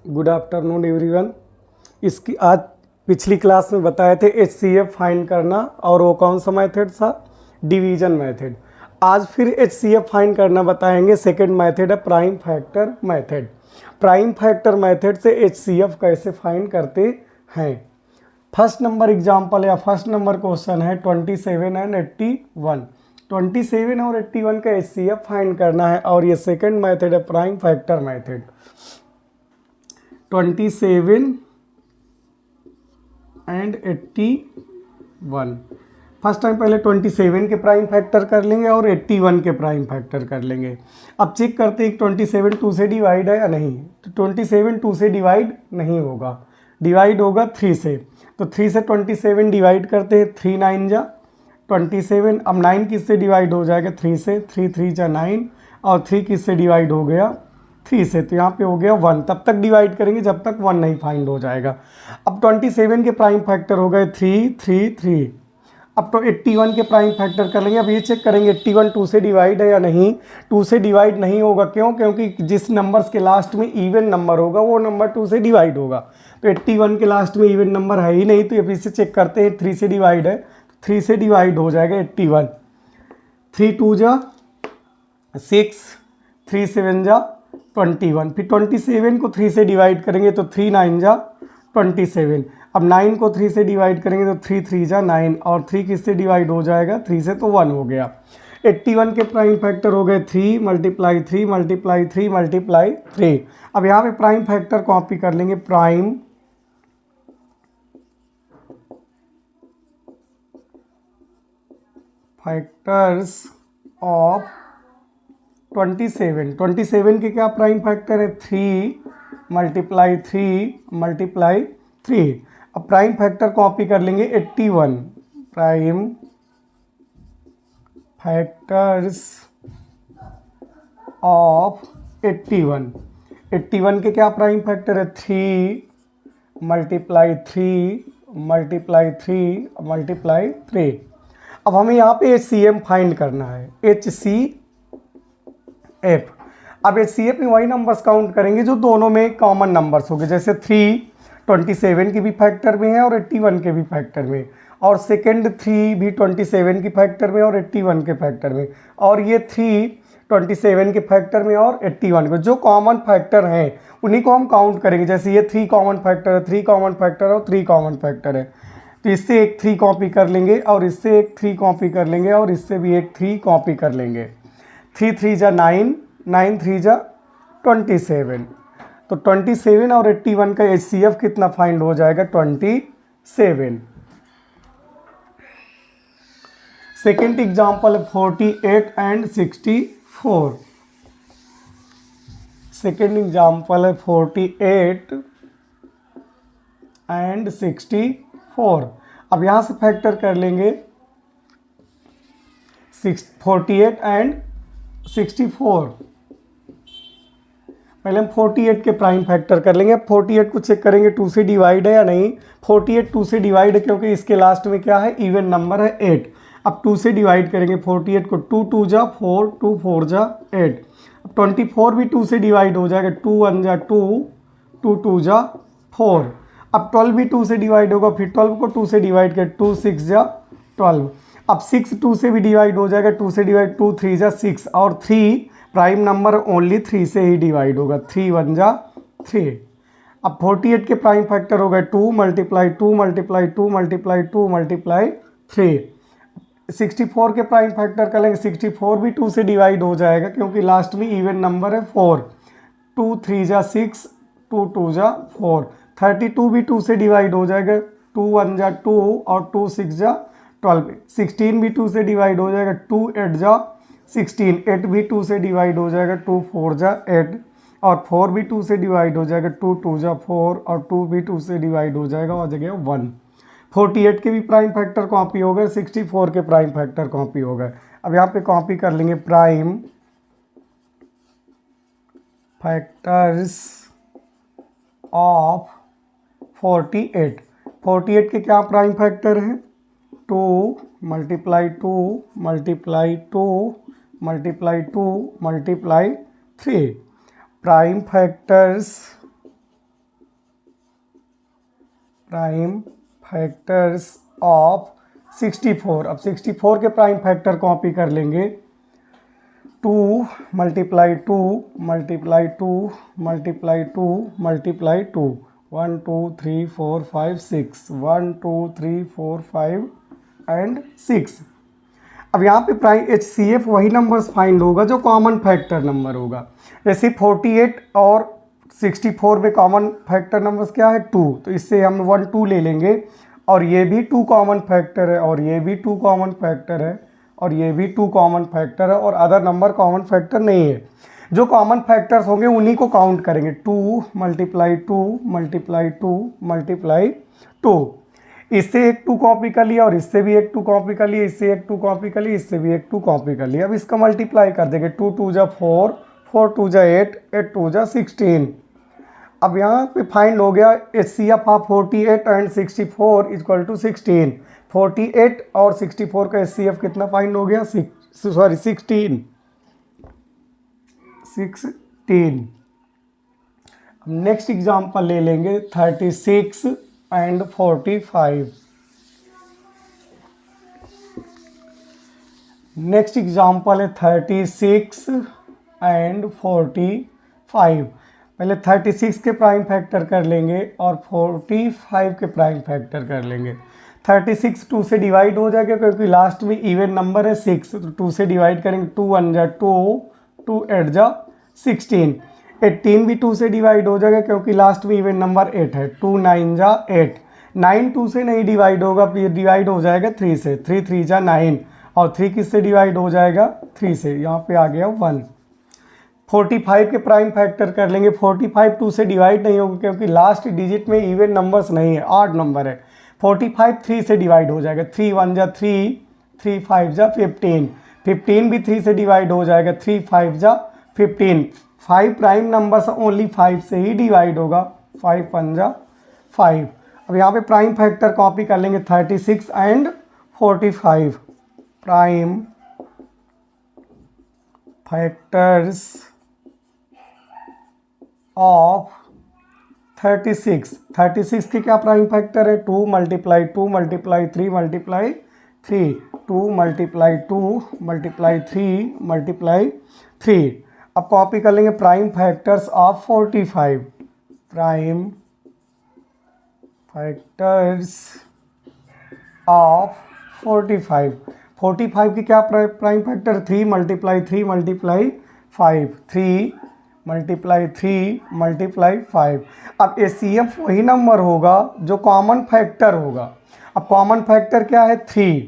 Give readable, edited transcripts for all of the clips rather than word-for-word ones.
Good afternoon everyone. इसकी आज पिछली क्लास में बताए थे HCF फाइंड करना, और वो कौन सा मेथड था? Division method. आज फिर HCF फाइंड करना बताएंगे। सेकंड मेथड है prime factor method. Prime factor method से HCF कैसे फाइंड करते हैं। फर्स्ट नंबर एग्जाम्पल या फर्स्ट नंबर क्वेश्चन है 27 एंड 81। 27 और 81 का HCF फाइंड करना है, और ये सेकंड मेथड है prime factor method. 27 and 81। First time पहले 27 के प्राइम फैक्टर कर लेंगे और 81 के प्राइम फैक्टर कर लेंगे। अब चेक करते हैं 27 2 से डिवाइड है या नहीं। तो 27 2 से डिवाइड नहीं होगा, डिवाइड होगा 3 से। तो 3 से 27 डिवाइड करते हैं, 3 9 जा 27। अब 9 किससे डिवाइड हो जाएगा? 3 से। 3 3 जा 9, और 3 किससे डिवाइड हो गया? 3 से। तो यहाँ पे हो गया 1। तब तक डिवाइड करेंगे जब तक 1 नहीं फाइंड हो जाएगा। अब 27 के प्राइम फैक्टर हो गए 3 3 3। अब तो 81 के प्राइम फैक्टर कर लेंगे। अब ये चेक करेंगे 81 2 से डिवाइड है या नहीं। 2 से डिवाइड नहीं होगा, क्यों? क्योंकि जिस नंबर्स के लास्ट में इवन नंबर होगा वो नंबर 2 से डिवाइड होगा। तो 81 के लास्ट में इवन नंबर है ही नहीं, तो ये फिर से चेक करते हैं। 3 से डिवाइड है, 3 से डिवाइड हो जाएगा 81। 3 2 जा 6, 3 7 जा 21। फिर 27 को 3 से डिवाइड करेंगे तो 3 9 जा 27। अब 9 को 3 से डिवाइड करेंगे तो 3 3 जा 9, और 3 किससे डिवाइड हो जाएगा? 3 से, तो 1 हो गया। 81 के प्राइम फैक्टर हो गए 3 मल्टीप्लाई 3 मल्टीप्लाई 3 मल्टीप्लाई 3। अब यहाँ पे प्राइम फैक्टर कॉपी कर लेंगे। प्राइम फैक्टर्स ऑफ 27 के क्या प्राइम फैक्टर है? 3 मल्टीप्लाई 3 मल्टीप्लाई 3। अब प्राइम फैक्टर कॉपी कर लेंगे 81। प्राइम फैक्टर्स ऑफ 81 के क्या प्राइम फैक्टर है? 3 मल्टीप्लाई 3 मल्टीप्लाई 3 मल्टीप्लाई 3। अब हमें यहाँ पे HCM फाइंड करना है। HCF। अब HCF में वही नंबर्स काउंट करेंगे जो दोनों में कॉमन नंबर्स होंगे। जैसे 3 27 के भी फैक्टर में है और 81 के भी फैक्टर में, और सेकंड 3 भी 27 के फैक्टर में और 81 के फैक्टर में, और ये 3 27 के फैक्टर में और 81 के। जो कॉमन फैक्टर हैं उन्हीं को हम काउंट करेंगे। जैसे ये 3 कॉमन फैक्टर है, 3 कॉमन फैक्टर है और 3 कॉमन फैक्टर है, तो इससे एक 3 कॉपी कर लेंगे, और इससे एक 3 कॉपी कर लेंगे, और इससे भी एक 3 कॉपी कर लेंगे। 3 3 जा 9, 9 3 जा 27। तो 27 और 81 का HCF कितना फाइंड हो जाएगा? 27। Second example 48 and 64। Second example है 48 एंड 64। अब यहाँ से फैक्टर कर लेंगे 48 एंड 64। पहले हम 48 के प्राइम फैक्टर कर लेंगे। अब 48 को चेक करेंगे 2 से डिवाइड है या नहीं। 48 2 से डिवाइड है, क्योंकि इसके लास्ट में क्या है? इवन नंबर है 8। अब 2 से डिवाइड करेंगे 48 को। 2 2 जा 4, 2 4 जा 8। अब 24 भी 2 से डिवाइड हो जाएगा। 2 1 जा 2, 2 2 जा 4। अब 12 भी 2 से डिवाइड होगा। फिर 12 को 2 से डिवाइड कर, 2 6 जा 12। अब 6 2 से भी डिवाइड हो जाएगा। 2 से डिवाइड 2 3 जा 6, और 3 प्राइम नंबर ओनली 3 से ही डिवाइड होगा। 3 1 जा 3। अब 48 के प्राइम फैक्टर हो गए 2 मल्टीप्लाई 2 मल्टीप्लाई 2 मल्टीप्लाई 2 मल्टीप्लाई 3। 64 के प्राइम फैक्टर कर लेंगे। 64 भी 2 से डिवाइड हो जाएगा, क्योंकि लास्ट में इवन नंबर है 4। 2 3 जा 6, 2 2 जा 4। 32 भी 2 से डिवाइड हो जाएगा। 2 1 जा 2, और 2 6 जा 12। 16 भी 2 से डिवाइड हो जाएगा। 2 8 जा 16। 8 भी 2 से डिवाइड हो जाएगा। 2 4 जा 8, और 4 भी 2 से डिवाइड हो जाएगा। 2 2 जा 4, और 2 भी 2 से डिवाइड हो जाएगा, और जगह 1। 48 के भी प्राइम फैक्टर कॉपी हो गए, 64 के प्राइम फैक्टर कॉपी हो गए। अब यहाँ पे कॉपी कर लेंगे प्राइम फैक्टर्स ऑफ 48। 48 के क्या प्राइम फैक्टर हैं? 2 multiply 2 multiply 2 multiply 2 multiply 3। Prime factors of 64। अब 64 के प्राइम फैक्टर कॉपी कर लेंगे। 2 multiply 2 multiply 2 multiply 2 multiply 2 1 2 3 4 5 6 1 2 3 4 5 and 6। अब यहाँ पे प्राइम HCF वही नंबर्स फाइंड होगा जो कॉमन फैक्टर नंबर होगा। जैसे 48 और 64 में कॉमन फैक्टर नंबर्स क्या है 2, तो इससे हम 1 2 ले लेंगे और ये भी 2 कॉमन फैक्टर है और ये भी 2 कॉमन फैक्टर है और ये भी 2 कॉमन फैक्टर है और अदर नंबर कॉमन फैक्टर नहीं है। जो कॉमन फैक्टर्स होंगे उन्हीं को काउंट करेंगे। 2 मल्टीप्लाई 2 मल्टीप्लाई 2 मल्टीप्लाई 2। इससे एक 2 कॉपी कर लिया और इससे भी एक 2 कॉपी कर लिया, इससे एक 2 कॉपी कर लिया, इससे भी एक 2 कॉपी कर लिया। अब इसका मल्टीप्लाई कर देंगे। 2 2 जा 4 4 2 जा 8 8 2 जा 16। अब यहाँ पे फाइंड हो गया HCF of 48 and 64 equal to 16। 48 और 64 का HCF कितना फाइंड हो गया 16। अब नेक्स्ट एग्जांपल ले लेंगे 36 एंड 45। नेक्स्ट एग्जांपल है 36 एंड 45। पहले 36 के प्राइम फैक्टर कर लेंगे और 45 के प्राइम फैक्टर कर लेंगे। 36 2 से डिवाइड हो जाएगा क्योंकि लास्ट में इवन नंबर है 6, तो 2 से डिवाइड करेंगे। 2 1 जा 2 2 8 जा 16। 18 भी 2 से डिवाइड हो जाएगा क्योंकि लास्ट में इवन नंबर 8 है। 2 9 जा 8। 9 2 से नहीं डिवाइड होगा, फिर डिवाइड हो जाएगा 3 से। 3 3 जा 9 और 3 किससे डिवाइड हो जाएगा 3 से। यहाँ पे आ गया 1। 45 के प्राइम फैक्टर कर लेंगे। 45 2 से डिवाइड नहीं होगा क्योंकि लास्ट डिजिट में इवन नंबर्स नहीं है, ऑड नंबर है। 45 3 से डिवाइड हो जाएगा। 3 1 जा 3 3 5 जा 15। 15 भी 3 से डिवाइड हो जाएगा। 3 5 जा 15। 5 प्राइम नंबर्स ओनली 5 से ही डिवाइड होगा। 5 1 जा 5। अब यहाँ पे प्राइम फैक्टर कॉपी कर लेंगे 36 एंड 45। Prime factors of 36। 36 के क्या प्राइम फैक्टर है 2 multiply 2 multiply 3 multiply 3। 2 multiply 2 multiply 3 multiply 3। अब कॉपी कर लेंगे prime factors of 45। Prime factors of 45। 45 की क्या prime factor 3 multiply 3 multiply 5। 3 multiply 3 multiply 5। अब HCF वही नंबर होगा जो कॉमन फैक्टर होगा। अब कॉमन फैक्टर क्या है 3,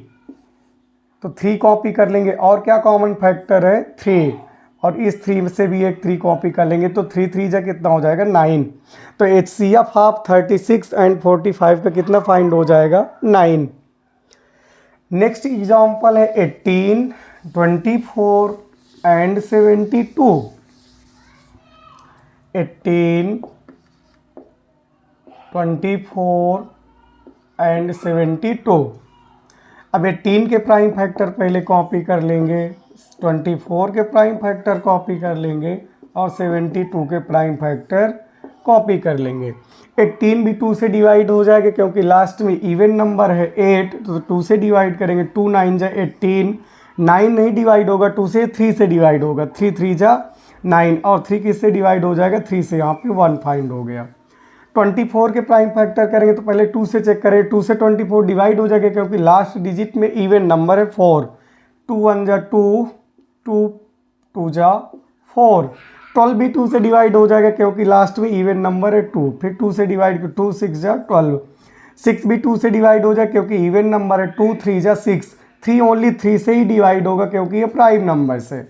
तो 3 कॉपी कर लेंगे। और क्या कॉमन फैक्टर है 3 और इस 3 से भी एक 3 कॉपी कर लेंगे, तो 3 3 जा कितना हो जाएगा 9। तो HCF ऑफ 36 एंड 45 का कितना फाइंड हो जाएगा 9। नेक्स्ट एग्जांपल है 18 24 एंड 72। 18 24 एंड 72। अब 18 के प्राइम फैक्टर पहले कॉपी कर लेंगे, 24 के प्राइम फैक्टर कॉपी कर लेंगे और 72 के प्राइम फैक्टर कॉपी कर लेंगे। 18 भी 2 से डिवाइड हो जाएगा क्योंकि लास्ट में इवन नंबर है 8, तो 2 से डिवाइड करेंगे। 2 9 जा 18। 9 नहीं डिवाइड होगा 2 से, 3 से डिवाइड होगा। 3 3 जा 9 और 3 किससे डिवाइड हो जाएगा 3 से। यहाँ पे 1 फाइंड हो गया। 24 के प्राइम फैक्टर करेंगे तो पहले 2 से चेक करें। 2 से 24 डिवाइड हो जाएगा क्योंकि लास्ट डिजिट में इवन नंबर है 4। 2 1 जा 2 2 2 जा 4। 12 भी 2 से डिवाइड हो जाएगा क्योंकि लास्ट में इवन नंबर है 2। फिर 2 से डिवाइड 2 6 जा 12। 6 भी 2 से डिवाइड हो जाए क्योंकि इवन नंबर है 2 3 जा 6। 3 ओनली 3 से ही डिवाइड होगा क्योंकि ये प्राइम नंबर से।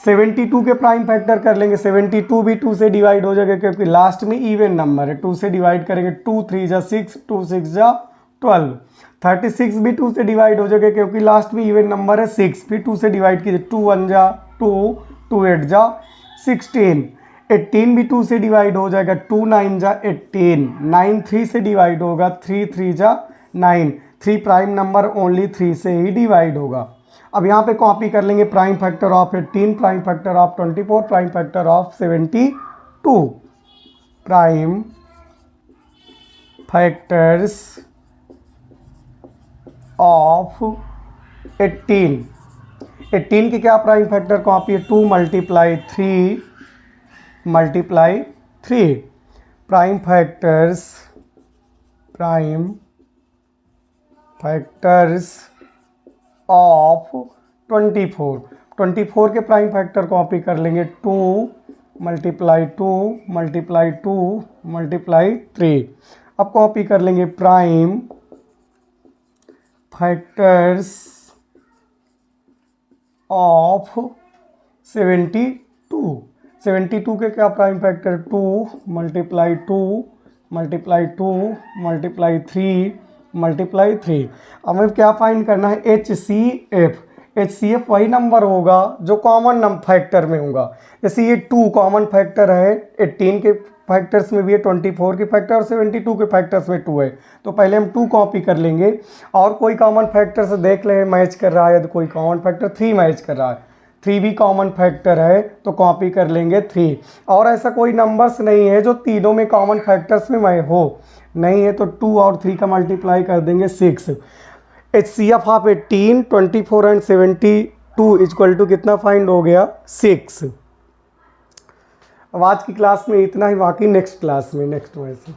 72 के प्राइम फैक्टर कर लेंगे। 72 भी 2 से डिवाइड हो जाएगा क्योंकि लास्ट में इवन नंबर है। 2 से डिवाइड करेंगे। 2 3 जा 6 2 6 जा 12। 36 भी 2 से डिवाइड हो जाएगा क्योंकि लास्ट में इवन नंबर है 6। फिर 2 से डिवाइड कीजिए। 2 1 जा 2 2 8 जा 16। 18 भी 2 से डिवाइड हो जाएगा। 2 9 जा 18। 9 3 से डिवाइड होगा। 3 3 जा 9। 3 प्राइम नंबर ओनली 3 से ही डिवाइड होगा। अब यहाँ पे कॉपी कर लेंगे prime factor of 18, prime factor of 24, prime factor of 72, prime factors of 18 के क्या प्राइम फैक्टर कॉपी है, 2 मल्टीप्लाई 3 प्राइम फैक्टर्स ऑफ 24 के प्राइम फैक्टर कॉपी कर लेंगे 2 मल्टीप्लाई 3। अब कॉपी कर लेंगे प्राइम फैक्टर्स ऑफ 72 के क्या प्राइम फैक्टर, 2 मल्टीप्लाई 3। अब हमें क्या फाइंड करना है, HCF वही नंबर होगा जो कॉमन फैक्टर में होगा। जैसे ये 2 कॉमन फैक्टर है, 18 के फैक्टर्स में भी है, 24 के फैक्टर और 72 के फैक्टर्स में 2 है। तो पहले हम 2 कॉपी कर लेंगे और कोई कॉमन फैक्टर से देख ले मैच कर रहा है, यदि कोई कॉमन फैक्टर 3 मैच कर रहा है, 3 भी कॉमन फैक्टर है तो कॉपी कर लेंगे 3। और ऐसा कोई नंबर्स नहीं है जो तीनों में कॉमन फैक्टर्स में मैं हो, नहीं है तो 2 और 3 का मल्टीप्लाई कर देंगे 6। HCF of 18, 24 and 72 equal to कितना फाइंड हो गया, 6। अब आज की क्लास में इतना ही, बाकी नेक्स्ट क्लास में नेक्स्ट में से